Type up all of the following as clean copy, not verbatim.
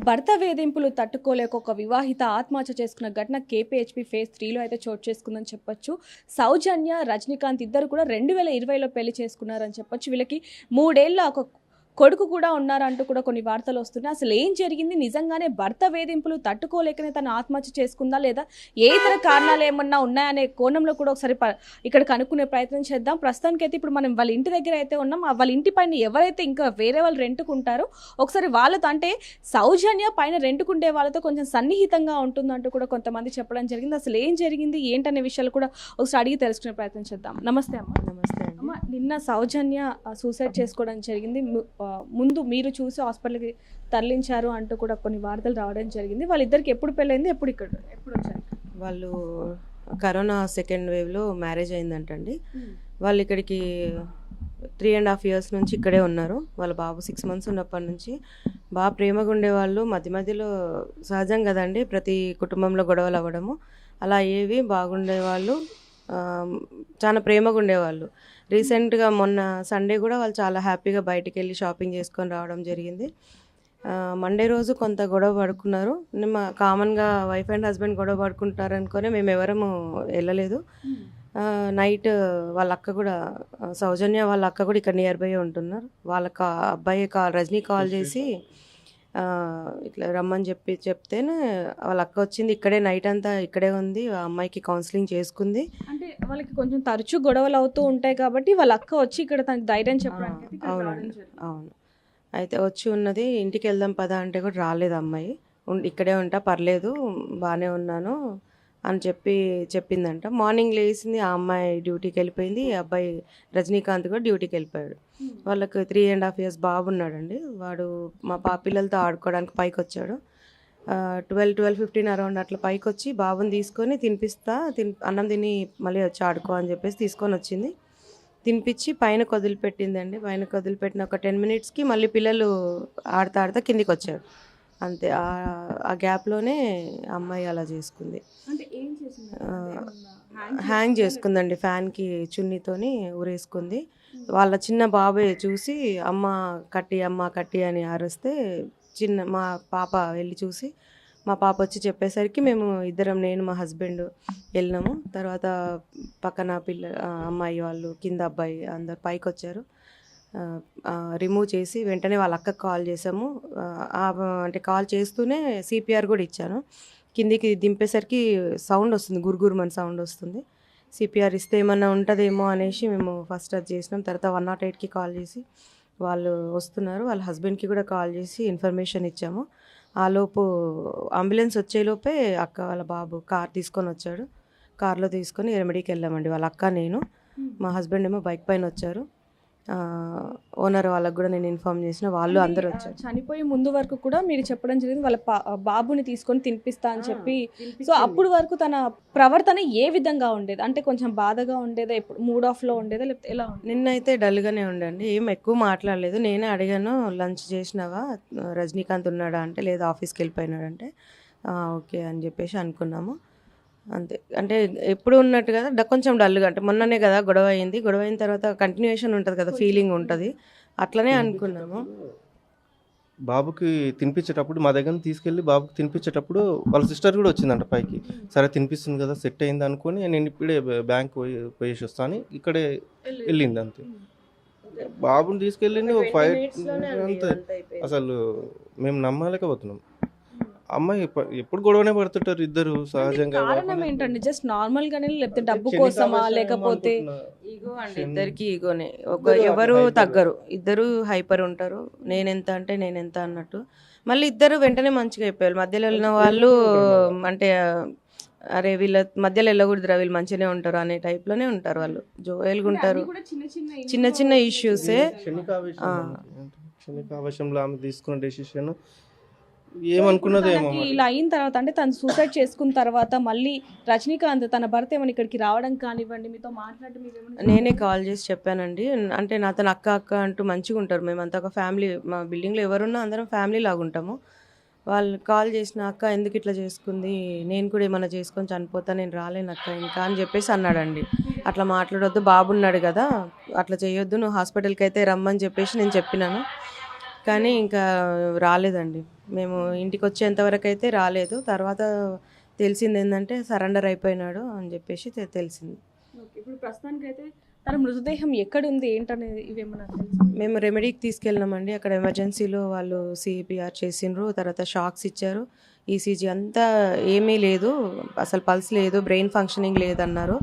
భర్త వేధింపులు తట్టుకోలేక ఒక వివాహిత ఆత్మహత్య చేసుకున్న ఘటన కేపీహెచ్పీ ఫేజ్ 3లో అయితే చోటు చేసుకుందని చెప్పొచ్చు. సౌజన్య, రజనీకాంత్ ఇద్దరు కూడా 2020లో పెళ్లి చేసుకున్నారని చెప్పొచ్చు. వీళ్ళకి 3 ఏళ్ల ఒక కొడుకు కూడా ఉన్నారంటూ కూడా కొన్ని వార్తలు వస్తున్నాయి. అసలు ఏం జరిగింది? నిజంగానే భర్త వేధింపులు తట్టుకోలేకనే తను ఆత్మహత్య చేసుకుందా, లేదా ఏ ఇతర కారణాలు ఏమన్నా ఉన్నాయనే కోణంలో కూడా ఒకసారి ఇక్కడ కనుక్కునే ప్రయత్నం చేద్దాం. ప్రస్తుతానికైతే ఇప్పుడు మనం వాళ్ళ ఇంటి దగ్గర అయితే ఉన్నాం. వాళ్ళ ఇంటి పైన ఎవరైతే ఇంకా వేరే వాళ్ళు రెంట్కుంటారో ఒకసారి వాళ్ళతో, అంటే సౌజన్య పైన రెంట్కుండే వాళ్ళతో కొంచెం సన్నిహితంగా ఉంటుందంటూ కూడా కొంతమంది చెప్పడం జరిగింది. అసలు ఏం జరిగింది ఏంటనే విషయాలు కూడా ఒకసారి అడిగి తెలుసుకునే ప్రయత్నం చేద్దాం. నమస్తే అమ్మ. నమస్తే అండి. అమ్మ, నిన్న సౌజన్య సూసైడ్ చేసుకోవడం జరిగింది. ముందు మీరు చూసి హాస్పిటల్కి తరలించారు అంటూ కూడా కొన్ని వార్తలు రావడం జరిగింది. వాళ్ళిద్దరికి ఎప్పుడు పెళ్ళైంది, ఎప్పుడు వచ్చారు? వాళ్ళు కరోనా సెకండ్ వేవ్లో మ్యారేజ్ అయిందంటండి. వాళ్ళు ఇక్కడికి 3.5 years నుంచి ఇక్కడే ఉన్నారు. వాళ్ళ బాబు 6 months ఉన్నప్పటి నుంచి బాగా ప్రేమగా ఉండేవాళ్ళు. మధ్యలో సహజం కదండి, ప్రతి కుటుంబంలో గొడవలు అవ్వడము అలా ఏవి బాగుండేవాళ్ళు. చాలా ప్రేమగా ఉండేవాళ్ళు. రీసెంట్గా మొన్న సండే కూడా వాళ్ళు చాలా హ్యాపీగా బయటికి వెళ్ళి షాపింగ్ చేసుకొని రావడం జరిగింది. మండే రోజు కొంత గొడవ పడుకున్నారు. కామన్గా వైఫ్ అండ్ హస్బెండ్ గొడవ పడుకుంటారు అనుకొని మేము ఎవరము వెళ్ళలేదు. నైట్ వాళ్ళ అక్క కూడా, సౌజన్య వాళ్ళ అక్క కూడా ఇక్కడ నియర్ బై ఉంటున్నారు. వాళ్ళ అబ్బాయి రజనీ కాల్ చేసి ఇట్లా రమ్మని చెప్తేనే వాళ్ళ అక్క వచ్చింది. ఇక్కడే నైట్ అంతా ఇక్కడే ఉంది. ఆ అమ్మాయికి కౌన్సిలింగ్ చేసుకుంది. అంటే వాళ్ళకి కొంచెం తరచూ గొడవలు అవుతూ ఉంటాయి కాబట్టి వాళ్ళ అక్క వచ్చి ఇక్కడ తనకి ధైర్యం చెప్పడానికి. అవును. అయితే వచ్చి ఉన్నది. ఇంటికి వెళ్దాం పదా అంటే కూడా రాలేదు అమ్మాయి. ఇక్కడే ఉంటా, పర్లేదు, బాగానే ఉన్నాను అని చెప్పిందంట. మార్నింగ్ లేచింది, ఆ అమ్మాయి డ్యూటీకి వెళ్ళిపోయింది. ఈ అబ్బాయి రజనీకాంత్ కూడా డ్యూటీకి వెళ్ళిపోయాడు. వాళ్ళకు 3.5 years బాబు ఉన్నాడండి. వాడు మా పిల్లలతో ఆడుకోవడానికి పైకి వచ్చాడు. 12-15 అరౌండ్ అట్లా పైకి వచ్చి బాబుని తీసుకొని అన్నం తిని మళ్ళీ వచ్చి ఆడుకో అని చెప్పేసి తీసుకొని వచ్చింది. తినిపించి పైన వదిలిపెట్టిందండి. పైన వదిలిపెట్టిన ఒక 10 minutesకి మళ్ళీ పిల్లలు ఆడుతా కిందికి వచ్చారు. అంతే, ఆ గ్యాప్లోనే అమ్మాయి అలా చేసుకుంది. హ్యాంగ్ చేసుకుందండి, ఫ్యాన్కి చున్నీతోని ఊరేసుకుంది. వాళ్ళ చిన్న బాబాయ్ చూసి అమ్మ కట్టి అని అరిస్తే మా పాప వెళ్ళి చూసి, మా పాప వచ్చి చెప్పేసరికి మేము ఇద్దరం, నేను మా హస్బెండ్ వెళ్ళినాము. తర్వాత పక్కన అమ్మాయి వాళ్ళు, కింద అబ్బాయి అందరు పైకి వచ్చారు. రిమూవ్ చేసి వెంటనే వాళ్ళ అక్కకు కాల్ చేసాము. అంటే కాల్ చేస్తూనే సిపిఆర్ కూడా ఇచ్చాను. కిందికి దింపేసరికి సౌండ్ వస్తుంది, గురుగురుమని సౌండ్ వస్తుంది. సిపిఆర్ ఇస్తే ఏమన్నా ఉంటుందేమో అనేసి మేము ఫస్ట్ అది చేసినాం. తర్వాత 108కి కాల్ చేసి వాళ్ళు వస్తున్నారు. వాళ్ళ హస్బెండ్కి కూడా కాల్ చేసి ఇన్ఫర్మేషన్ ఇచ్చాము. ఆలోపు అంబులెన్స్ వచ్చేలోపే అక్క వాళ్ళ బాబు కార్ తీసుకొని వచ్చాడు. కార్లో తీసుకొని రెమెడీకి వెళ్ళామండి. వాళ్ళ అక్క, నేను, మా హస్బెండ్ ఏమో బైక్ పైన వచ్చారు. ఓనర్ వాళ్ళకు కూడా నేను ఇన్ఫార్మ్ చేసిన, వాళ్ళు అందరూ వచ్చారు. చనిపోయే ముందు వరకు కూడా మీరు చెప్పడం జరిగింది వాళ్ళ బాబుని తీసుకొని తినిపిస్తా అని చెప్పి. సో అప్పుడు వరకు తన ప్రవర్తన ఏ విధంగా ఉండేది? అంటే కొంచెం బాధగా ఉండేదా, ఎప్పుడు మూడ్ ఆఫ్లో ఉండేదా, లేకపోతే ఎలా? నిన్నైతే డల్గానే ఉండండి, ఏం ఎక్కువ మాట్లాడలేదు. నేనే అడిగాను, లంచ్ చేసినావా, రజనీకాంత్ ఉన్నాడా అంటే లేదు, ఆఫీస్కి వెళ్ళిపోయినాడంటే ఓకే అని చెప్పేసి అనుకున్నాము. అంతే. అంటే ఎప్పుడు ఉన్నట్టు కదా, కొంచెం డల్గా, అంటే మొన్ననే కదా గొడవ అయింది. గొడవ అయిన తర్వాత కంటిన్యూషన్ ఉంటుంది కదా, ఫీలింగ్ ఉంటుంది, అట్లనే అనుకున్నాము. బాబుకి తినిపించేటప్పుడు మా దగ్గర తీసుకెళ్ళి బాబుకి తినిపించేటప్పుడు వాళ్ళ సిస్టర్ కూడా వచ్చిందంట పైకి. సరే తినిపిస్తుంది కదా, సెట్ అయింది అనుకొని నేను ఇప్పుడే బ్యాంక్ పోయేసి వస్తాను, ఇక్కడే వెళ్ళింది. అంతే, బాబుని తీసుకెళ్ళింది. ఒక 5 అంతే. అసలు మేము నమ్మలేకపోతున్నాం. అమ్మాయి ఎప్పుడు గొడవనే పడుతుంటారు ఇద్దరు సహజంగా. కారణం ఏంటండి? జస్ట్ నార్మల్ గానే, లేకపోతే డబ్బు కోసమా, లేకపోతే ఈగో అండి? ఇద్దరికి ఈగోనే, ఎవరు తగ్గరు, ఇద్దరు హైపర్ ఉంటారు. నేనెంత అంటే నేనెంత అన్నట్టు. మళ్ళీ ఇద్దరు వెంటనే మంచిగా అయిపోయారు. మధ్యలో వెళ్ళిన వాళ్ళు అంటే అరే వీళ్ళ మధ్యలో వెళ్ళకూడదురా, వీళ్ళు మంచిగానే ఉంటారు అనే టైప్లోనే ఉంటారు వాళ్ళు, జోయల్గా ఉంటారు. చిన్న చిన్న ఇష్యూసే. క్షణికావేశంలో ఆమె తీసుకున్న డెసిషన్ ఏమనుకున్నదేమో. ఇలా అయిన తర్వాత, అంటే తను సూసైడ్ చేసుకున్న తర్వాత మళ్ళీ రజనీకాంత్ తన భర్త ఏమైనా ఇక్కడికి రావడం కానివ్వండి, మీతో మాట్లాడడం, నేనే కాల్ చేసి చెప్పానండి. అంటే నాతో అక్క అంటూ మంచిగా ఉంటారు. మేమంతా ఒక ఫ్యామిలీ, మా బిల్డింగ్లో ఎవరున్నా అందరం ఫ్యామిలీ లాగా ఉంటాము. వాళ్ళు కాల్ చేసిన, అక్క ఎందుకు ఇట్లా చేసుకుంది, నేను కూడా ఏమైనా చేసుకొని చనిపోతా, నేను రాలేను అక్క ఇంకా అని చెప్పేసి అన్నాడండి. అట్లా మాట్లాడొద్దు, బాబున్నాడు కదా, అట్లా చేయొద్దు, నువ్వు హాస్పిటల్కి అయితే రమ్మని చెప్పేసి నేను చెప్పినాను. కానీ ఇంకా రాలేదండి. మేము ఇంటికి వచ్చేంత వరకు అయితే రాలేదు. తర్వాత తెలిసింది ఏంటంటే సరెండర్ అయిపోయినాడు అని చెప్పేసి తెలిసింది. ఓకే. ఇప్పుడు ప్రస్తుతానికైతే తన మృతదేహం ఎక్కడుంది ఏంటనేది ఇవేమన్నా తెలుసా? మేము రెమెడీకి తీసుకెళ్ళినామండి. అక్కడ ఎమర్జెన్సీలో వాళ్ళు సిపిఆర్ చేసిండ్రు, తర్వాత షాక్స్ ఇచ్చారు. ఈసీజీ అంతా ఏమీ లేదు, అసలు పల్స్ లేదు, బ్రెయిన్ ఫంక్షనింగ్ లేదన్నారు.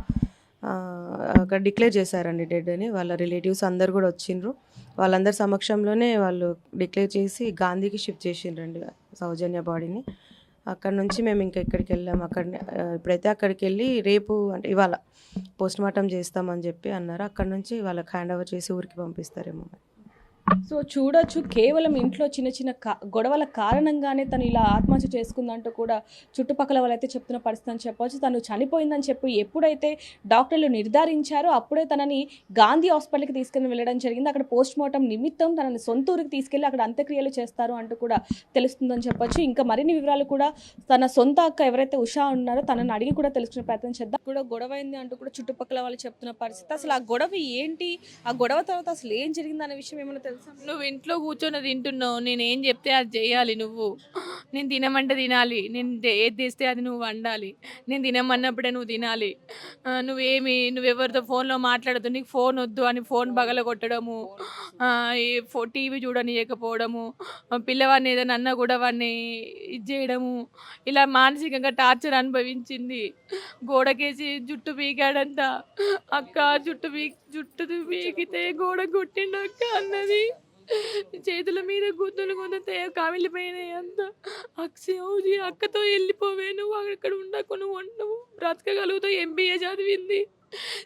అక్కడ డిక్లేర్ చేశారండి డెడ్ అని. వాళ్ళ రిలేటివ్స్ అందరు కూడా వచ్చిండ్రు. వాళ్ళందరి సమక్షంలోనే వాళ్ళు డిక్లేర్ చేసి గాంధీకి షిఫ్ట్ చేసిండ్రండి సౌజన్య బాడీని. అక్కడ నుంచి మేము ఇంకా ఇక్కడికి వెళ్ళాము. ఇప్పుడైతే అక్కడికి వెళ్ళి రేపు అంటే ఇవాళ పోస్ట్మార్టం చేస్తామని చెప్పి అన్నారు. అక్కడ నుంచి వాళ్ళకి హ్యాండ్ ఓవర్ చేసి ఊరికి పంపిస్తారేమో. సో చూడొచ్చు, కేవలం ఇంట్లో చిన్న చిన్న గొడవల కారణంగానే తను ఇలా ఆత్మహత్య చేసుకుందంటూ కూడా చుట్టుపక్కల వాళ్ళైతే చెప్తున్న పరిస్థితి అని చెప్పవచ్చు. తను చనిపోయిందని చెప్పి ఎప్పుడైతే డాక్టర్లు నిర్ధారించారో అప్పుడే తనని గాంధీ హాస్పిటల్కి తీసుకుని వెళ్ళడం జరిగింది. అక్కడ పోస్ట్ మార్టం నిమిత్తం తనని సొంత ఊరికి తీసుకెళ్ళి అక్కడ అంత్యక్రియలు చేస్తారు అంటూ కూడా తెలుస్తుందని చెప్పొచ్చు. ఇంకా మరిన్ని వివరాలు కూడా తన సొంత అక్క ఎవరైతే ఉషా ఉన్నారో తనని అడిగి కూడా తెలుసుకునే ప్రయత్నం చేద్దాం. కూడా గొడవ అయింది అంటూ కూడా చుట్టుపక్కల వాళ్ళు చెప్తున్న పరిస్థితి. అసలు ఆ గొడవ ఏంటి, ఆ గొడవ తర్వాత అసలు ఏం జరిగింది అనే విషయం ఏమైనా తెలుసా? నువ్వు ఇంట్లో కూర్చొని తింటున్నావు, నేను ఏం చెప్తే అది చేయాలి. నువ్వు నేను తినమంటే తినాలి, నేను ఏది తెస్తే అది నువ్వు వండాలి, నేను తినమన్నప్పుడే నువ్వు తినాలి. నువ్వెవరితో ఫోన్లో మాట్లాడద్దు, నీకు ఫోన్ వద్దు అని ఫోన్ బగల కొట్టడము, టీవీ చూడనియకపోవడము, పిల్లవాడిని ఏదైనా అన్నా కూడా వాడిని ఇది చేయడము, ఇలా మానసికంగా టార్చర్ అనుభవించింది. గోడకేసి జుట్టు పీకాడంట. అక్క జుట్టు పీకితే గోడ కొట్టిండు అక్క అన్నది. చేతుల మీద గుద్దులు గుద్దితే కామిలిపోయినాయి అంత. అక్షయ్ అక్కతో వెళ్ళిపోవే, నువ్వు అక్కడ ఉండకు, నువ్వు బ్రతకగలుగుతావు. MBA చదివింది,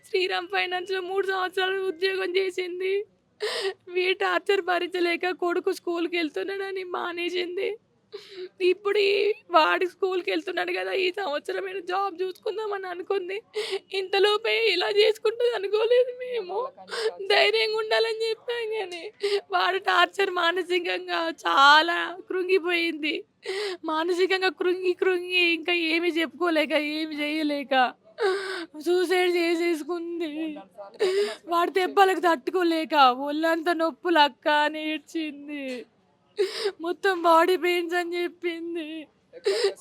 శ్రీరామ్ ఫైనాన్స్లో 3 సంవత్సరాలు ఉద్యోగం చేసింది. టార్చర్ భరించలేక కొడుకు స్కూల్కి వెళ్తున్నాడని మానేసింది. ఇప్పుడు వాడి స్కూల్కి వెళ్తున్నాడు కదా, ఈ సంవత్సరం జాబ్ చూసుకుందామని అనుకుంది. ఇంతలోపే ఇలా చేసుకుంటుంది అనుకోలేదు. మేము ధైర్యంగా ఉండాలని చెప్పాం కానీ వాడు టార్చర్ మానసికంగా చాలా కృంగిపోయింది. మానసికంగా కృంగి ఇంకా ఏమి చెప్పుకోలేక ఏమి చేయలేక సూసైడ్ చేసేసుకుంది. వాడి దెబ్బలకు తట్టుకోలేక ఒళ్ళంతా నొప్పులు అక్క అని ఏడ్చింది. మొత్తం బాడీ పెయిన్స్ అని చెప్పింది.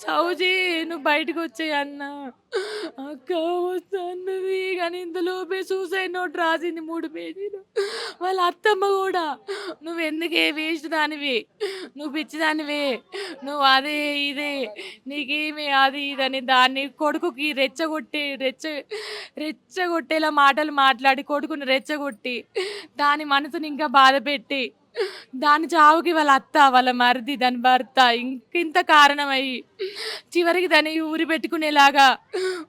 సౌజీ నువ్వు బయటకు వచ్చాయి అన్న, అక్క వస్తా అన్నది. కానీ ఇంతలోపే సూసైడ్ నోట్ రాసింది 3 పేజీలు. వాళ్ళ అత్తమ్మ కూడా నువ్వు ఎందుకే వేస్ట్ దానివి, నువ్వు పిచ్చిదానివే, నువ్వు అదే ఇదే నీకేమి అది ఇదని దాన్ని కొడుకుకి రెచ్చగొట్టేలా మాటలు మాట్లాడి కొడుకుని రెచ్చగొట్టి దాని మనసుని ఇంకా బాధ పెట్టి దాని చావుకి వాళ్ళ అత్త, వాళ్ళ మరిది, దాని భర్త ఇంత కారణమయ్యి చివరికి దాన్ని ఊరి పెట్టుకునేలాగా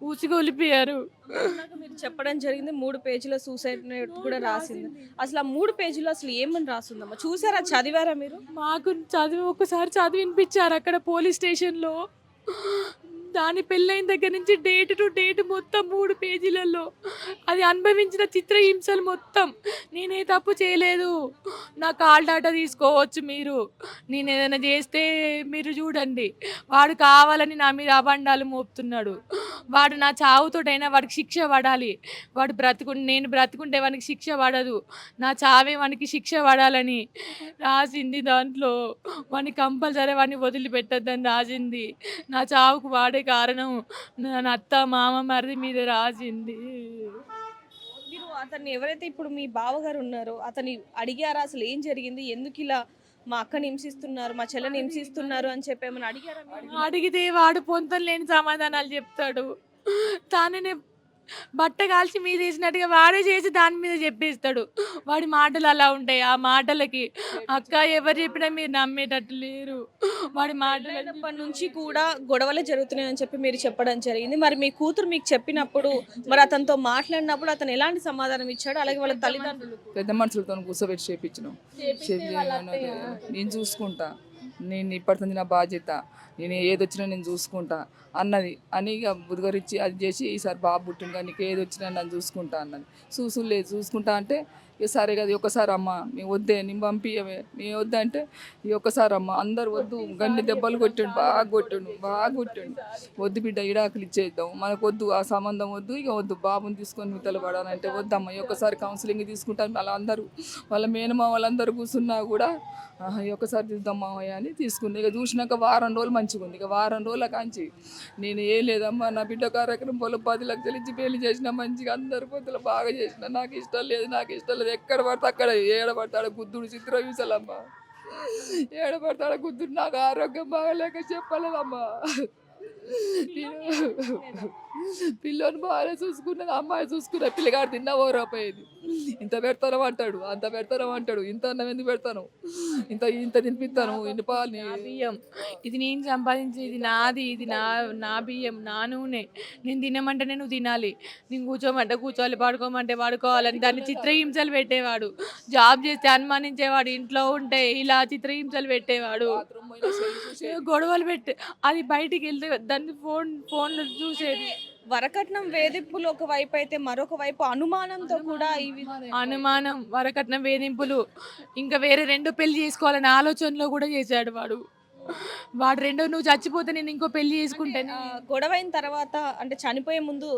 ఊసిగొలిపోయారు. మీరు చెప్పడం జరిగింది 3 పేజీల సూసైడ్ నోట్ కూడా రాసింది. అసలు ఆ 3 పేజీలో అసలు ఏమని రాస్తుందమ్మా? చూసారా, చదివారా మీరు? మాకు ఒకసారి చదివినిపించారు అక్కడ పోలీస్ స్టేషన్లో. దాని పెళ్ళైన దగ్గర నుంచి డేట్ టు డేట్ మొత్తం 3 పేజీలలో అది అనుభవించిన చిత్రహింసలు మొత్తం. నేనే తప్పు చేయలేదు, నా కాల్ డాటా తీసుకోవచ్చు మీరు, నేను ఏదైనా చేస్తే మీరు చూడండి. వాడు కావాలని నా మీద అబండాలు మోపుతున్నాడు. వాడు నా చావుతోటైనా వాడికి శిక్ష పడాలి. నేను బ్రతుకుంటే వానికి శిక్ష పడదు, నా చావే వానికి శిక్ష పడాలని రాసింది. దాంట్లో వాడిని కంపల్సరీ వాడిని వదిలిపెట్టద్దని రాసింది. నా చావుకు వాడే కారణం నా అత్త మామ మరిది మీద రాసింది. మీరు అతన్ని ఎవరైతే ఇప్పుడు మీ బావగారు ఉన్నారో అతన్ని అడిగారా అసలు ఏం జరిగింది, ఎందుకు ఇలా మా అక్కని హింసిస్తున్నారు, మా చెల్లెని హింసిస్తున్నారు అని చెప్పి ఏమైనా అడిగారా? అడిగితే వాడు పొంతం లేని సమాధానాలు చెప్తాడు. తానే బట్ట కాల్చి మీద వేసినట్టుగా వాడే చేసి దాని మీద చెప్పేస్తాడు. వాడి మాటలు అలా ఉంటాయి. ఆ మాటలకి అక్క ఎవరు చెప్పినా మీరు నమ్మేటట్టు లేరు. వాడి మాటలప్పటి నుంచి కూడా గొడవలే జరుగుతున్నాయని చెప్పి మీరు చెప్పడం జరిగింది. మరి మీ కూతురు మీకు చెప్పినప్పుడు, మరి అతనితో మాట్లాడినప్పుడు అతను ఎలాంటి సమాధానం ఇచ్చాడు? అలాగే వాళ్ళ తల్లిదండ్రులు పెద్ద మనుషులతో కూర్చోబెట్టి చేపించినాం. నేను చూసుకుంటా, నేను ఇప్పటి నా బాధ్యత, నేను ఏదొచ్చినా నేను చూసుకుంటా అన్నది అని ఇక బుధగరించి అది చేసి ఈసారి బాబు పుట్టింది కానీ నీకు ఏది వచ్చినా నన్ను చూసుకుంటా అన్నది. చూసుకుంటా అంటే ఇక సరే కదా ఈ ఒక్కసారి అమ్మ మేము వద్దే నేను పంపించమే మేము వద్దంటే ఈ ఒక్కసారి అమ్మ అందరు వద్దు గన్ని దెబ్బలు కొట్టాడు బాగా కొట్టాడు వద్దు బిడ్డ ఇడాకులు ఇచ్చేద్దాం మనకు వద్దు ఆ సంబంధం వద్దు ఇక వద్దు బాబుని తీసుకొని మిగతలు పడాలంటే వద్దమ్మ ఈ ఒక్కసారి కౌన్సిలింగ్ తీసుకుంటాను వాళ్ళందరూ వాళ్ళ మేనమా వాళ్ళందరూ కూర్చున్నా కూడా ఈ ఒక్కసారి తీద్దాం మామయ్య అని తీసుకుంది. ఇక చూసినాక వారం రోజులు మంచిగా ఉంది. ఇక వారం రోజుల కాంచి నేను ఏం లేదమ్మా నా బిడ్డ కార్యక్రమం పొలం 10 లక్షలు ఇచ్చి పెళ్లి చేసిన మంచిగా అందరి పొద్దులు బాగా చేసిన నాకు ఇష్టం లేదు ఎక్కడ పడితే అక్కడ ఏడబడతాడు గుద్దుడు చిత్ర చూసాలమ్మా ఏడబడతాడు గుద్దుడు నాకు ఆరోగ్యం బాగాలేక చెప్పలేదమ్మా పిల్లని బాగా చూసుకున్నది అమ్మాయి చూసుకున్న పిల్లగాడు తిన్నా ఓరపోయేది ఇంత పెడతాను అంటాడు అంత పెడతాను అంటాడు ఇంత అన్నం ఎందుకు పెడతాను ఇంత తినిపిస్తాను ఇన్ని పాలు నా బియ్యం ఇది నేను సంపాదించేది నాది ఇది నా బియ్యం నా నూనె నేను తినమంటేనే నువ్వు తినాలి నేను కూర్చోమంటే కూర్చోవాలి పడుకోమంటే పడుకోవాలని దాన్ని చిత్రహింసలు పెట్టేవాడు జాబ్ చేస్తే అనుమానించేవాడు ఇంట్లో ఉంటే ఇలా చిత్రహింసలు పెట్టేవాడు గొడవలు అది బయటికి వెళ్తే దాన్ని ఫోన్లో చూసేది వరకట్నం వేధింపులు ఒక వైపు అయితే మరొక వైపు అనుమానంతో కూడా అనుమానం వరకట్నం వేధింపులు ఇంకా వేరే 2 పెళ్లి చేసుకోవాలనే ఆలోచనలో కూడా చేశాడు వాడు 2 నువ్వు చచ్చిపోతే నేను ఇంకో పెళ్లి చేసుకుంటాను. గొడవైన తర్వాత అంటే చనిపోయే ముందు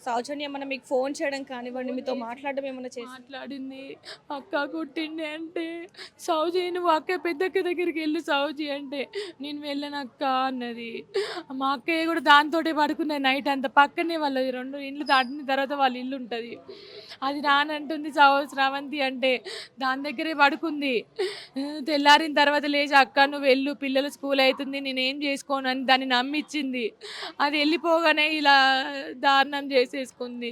సౌజన్య ఏమన్నా మీకు ఫోన్ చేయడం కానివ్వండి మీతో మాట్లాడడం ఏమన్నా చేసి మాట్లాడింది అక్క కొట్టింది అంటే సౌజీ నువ్వు అక్క పెద్దక్క దగ్గరికి వెళ్ళు సౌజీ అంటే నేను వెళ్ళను అక్క అన్నది. మా అక్కయ్య కూడా దాంతోటే పడుకున్నది నైట్ అంతా పక్కనే వాళ్ళది 2 ఇండ్లు దాటిన తర్వాత వాళ్ళ ఇల్లు ఉంటుంది అది రానంటుంది శ్రావంతి అంటే దాని దగ్గరే పడుకుంది. తెల్లారిన తర్వాత లేచి అక్క నువ్వు వెళ్ళు పిల్లలు స్కూల్ అవుతుంది నేనేం చేసుకోను అని దాన్ని నమ్మిచ్చింది. అది వెళ్ళిపోగానే ఇలా దారుణం చేసేసుకుంది.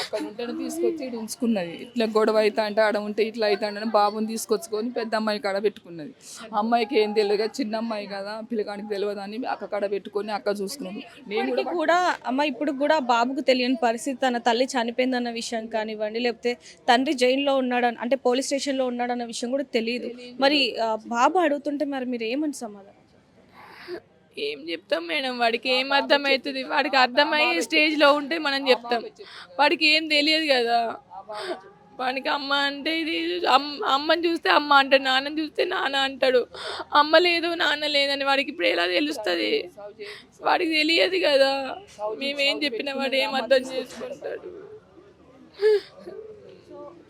అక్కడ ఉంటే తీసుకొచ్చి ఇటు ఉంచుకున్నది. ఇట్లా గొడవ అవుతా అంటే ఆడ ఉంటే ఇట్లా అవుతా అంటే బాబుని తీసుకొచ్చుకొని పెద్ద అమ్మాయి కాడ పెట్టుకున్నది. అమ్మాయికి ఏం తెలియదు చిన్న అమ్మాయి కదా పిల్లగానికి తెలియదని అక్క కాడ పెట్టుకొని అక్క చూసుకున్నాను. నేను కూడా అమ్మ ఇప్పుడు కూడా బాబుకు తెలియని పరిస్థితి తన తల్లి చనిపోయిందన్న విషయం కానివ్వండి లేకపోతే తండ్రి జైల్లో ఉన్నాడు అంటే పోలీస్ స్టేషన్లో ఉన్నాడన్న విషయం కూడా తెలియదు. మరి బాబు అడుగుతుంటే మరి మీరు ఏమని సమాధానం ఏం చెప్తాం మేడం వాడికి ఏం అర్థమవుతుంది వాడికి అర్థమయ్యే స్టేజ్లో ఉంటే మనం చెప్తాం వాడికి ఏం తెలియదు కదా వాడికి అమ్మ అంటే ఇది అమ్మని చూస్తే అమ్మ అంటాడు నాన్నని చూస్తే నాన్న అంటాడు అమ్మ లేదు నాన్న లేదని వాడికి ఇప్పుడు ఎలా తెలుస్తుంది వాడికి తెలియదు కదా మేమేం చెప్పినా వాడు ఏం అర్థం చేసుకుంటాడు.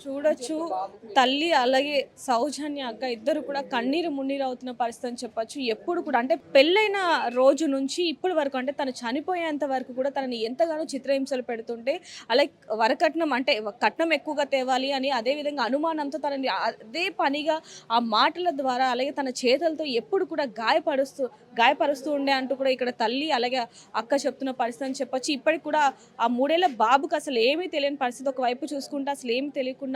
చూడొచ్చు తల్లి అలాగే సౌజన్య అక్క ఇద్దరు కూడా కన్నీరు మున్నీరు అవుతున్న పరిస్థితి అని చెప్పొచ్చు. ఎప్పుడు కూడా అంటే పెళ్ళైన రోజు నుంచి ఇప్పటి వరకు అంటే తను చనిపోయేంత వరకు కూడా తనని ఎంతగానో చిత్రహింసలు పెడుతుంటే అలాగే వరకట్నం అంటే కట్నం ఎక్కువగా తేవాలి అని అదేవిధంగా అనుమానంతో తనని అదే పనిగా ఆ మాటల ద్వారా అలాగే తన చేతులతో ఎప్పుడు కూడా గాయపరుస్తూ ఉండే అంటూ కూడా ఇక్కడ తల్లి అలాగే అక్క చెప్తున్న పరిస్థితి అని చెప్పొచ్చు. ఇప్పటికి కూడా ఆ 3 ఏళ్ల బాబుకి అసలు ఏమీ తెలియని పరిస్థితి ఒకవైపు చూసుకుంటే అసలు ఏమీ తెలియకుండా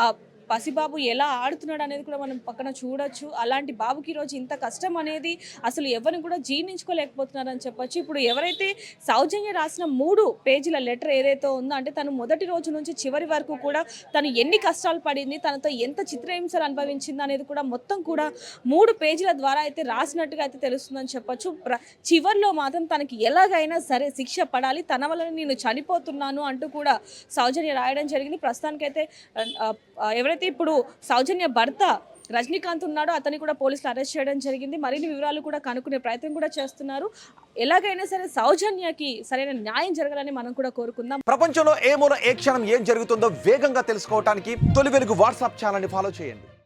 ఆ పసిబాబు ఎలా ఆడుతున్నాడు అనేది కూడా మనం పక్కన చూడొచ్చు. అలాంటి బాబుకి ఈరోజు ఇంత కష్టం అనేది అసలు ఎవరిని కూడా జీర్ణించుకోలేకపోతున్నారని చెప్పొచ్చు. ఇప్పుడు ఎవరైతే సౌజన్య రాసిన 3 పేజీల లెటర్ ఏదైతే ఉందో అంటే తను మొదటి రోజు నుంచి చివరి వరకు కూడా తను ఎన్ని కష్టాలు పడింది తనతో ఎంత చిత్రహింసలు అనుభవించింది అనేది కూడా మొత్తం కూడా 3 పేజీల ద్వారా అయితే రాసినట్టుగా అయితే తెలుస్తుందని చెప్పొచ్చు. చివరిలో మాత్రం తనకి ఎలాగైనా సరే శిక్ష పడాలి తన వల్ల నేను చనిపోతున్నాను అంటూ కూడా సౌజన్య రాయడం జరిగింది. ప్రస్తుతానికైతే ఎవరైతే ఇప్పుడు సౌజన్య భర్త రజనీకాంత్ ఉన్నాడో అతన్ని కూడా పోలీసులు అరెస్ట్ చేయడం జరిగింది. మరిన్ని వివరాలు కూడా కనుక్కునే ప్రయత్నం కూడా చేస్తున్నారు. ఎలాగైనా సరే సౌజన్యకి సరైన న్యాయం జరగాలని మనం కూడా కోరుకుందాం. ప్రపంచంలో ఏ మూల ఏ క్షణం ఏం జరుగుతుందో వేగంగా తెలుసుకోవడానికి తొలి వెలుగు వాట్సాప్ ఛానల్ని ఫాలో చేయండి.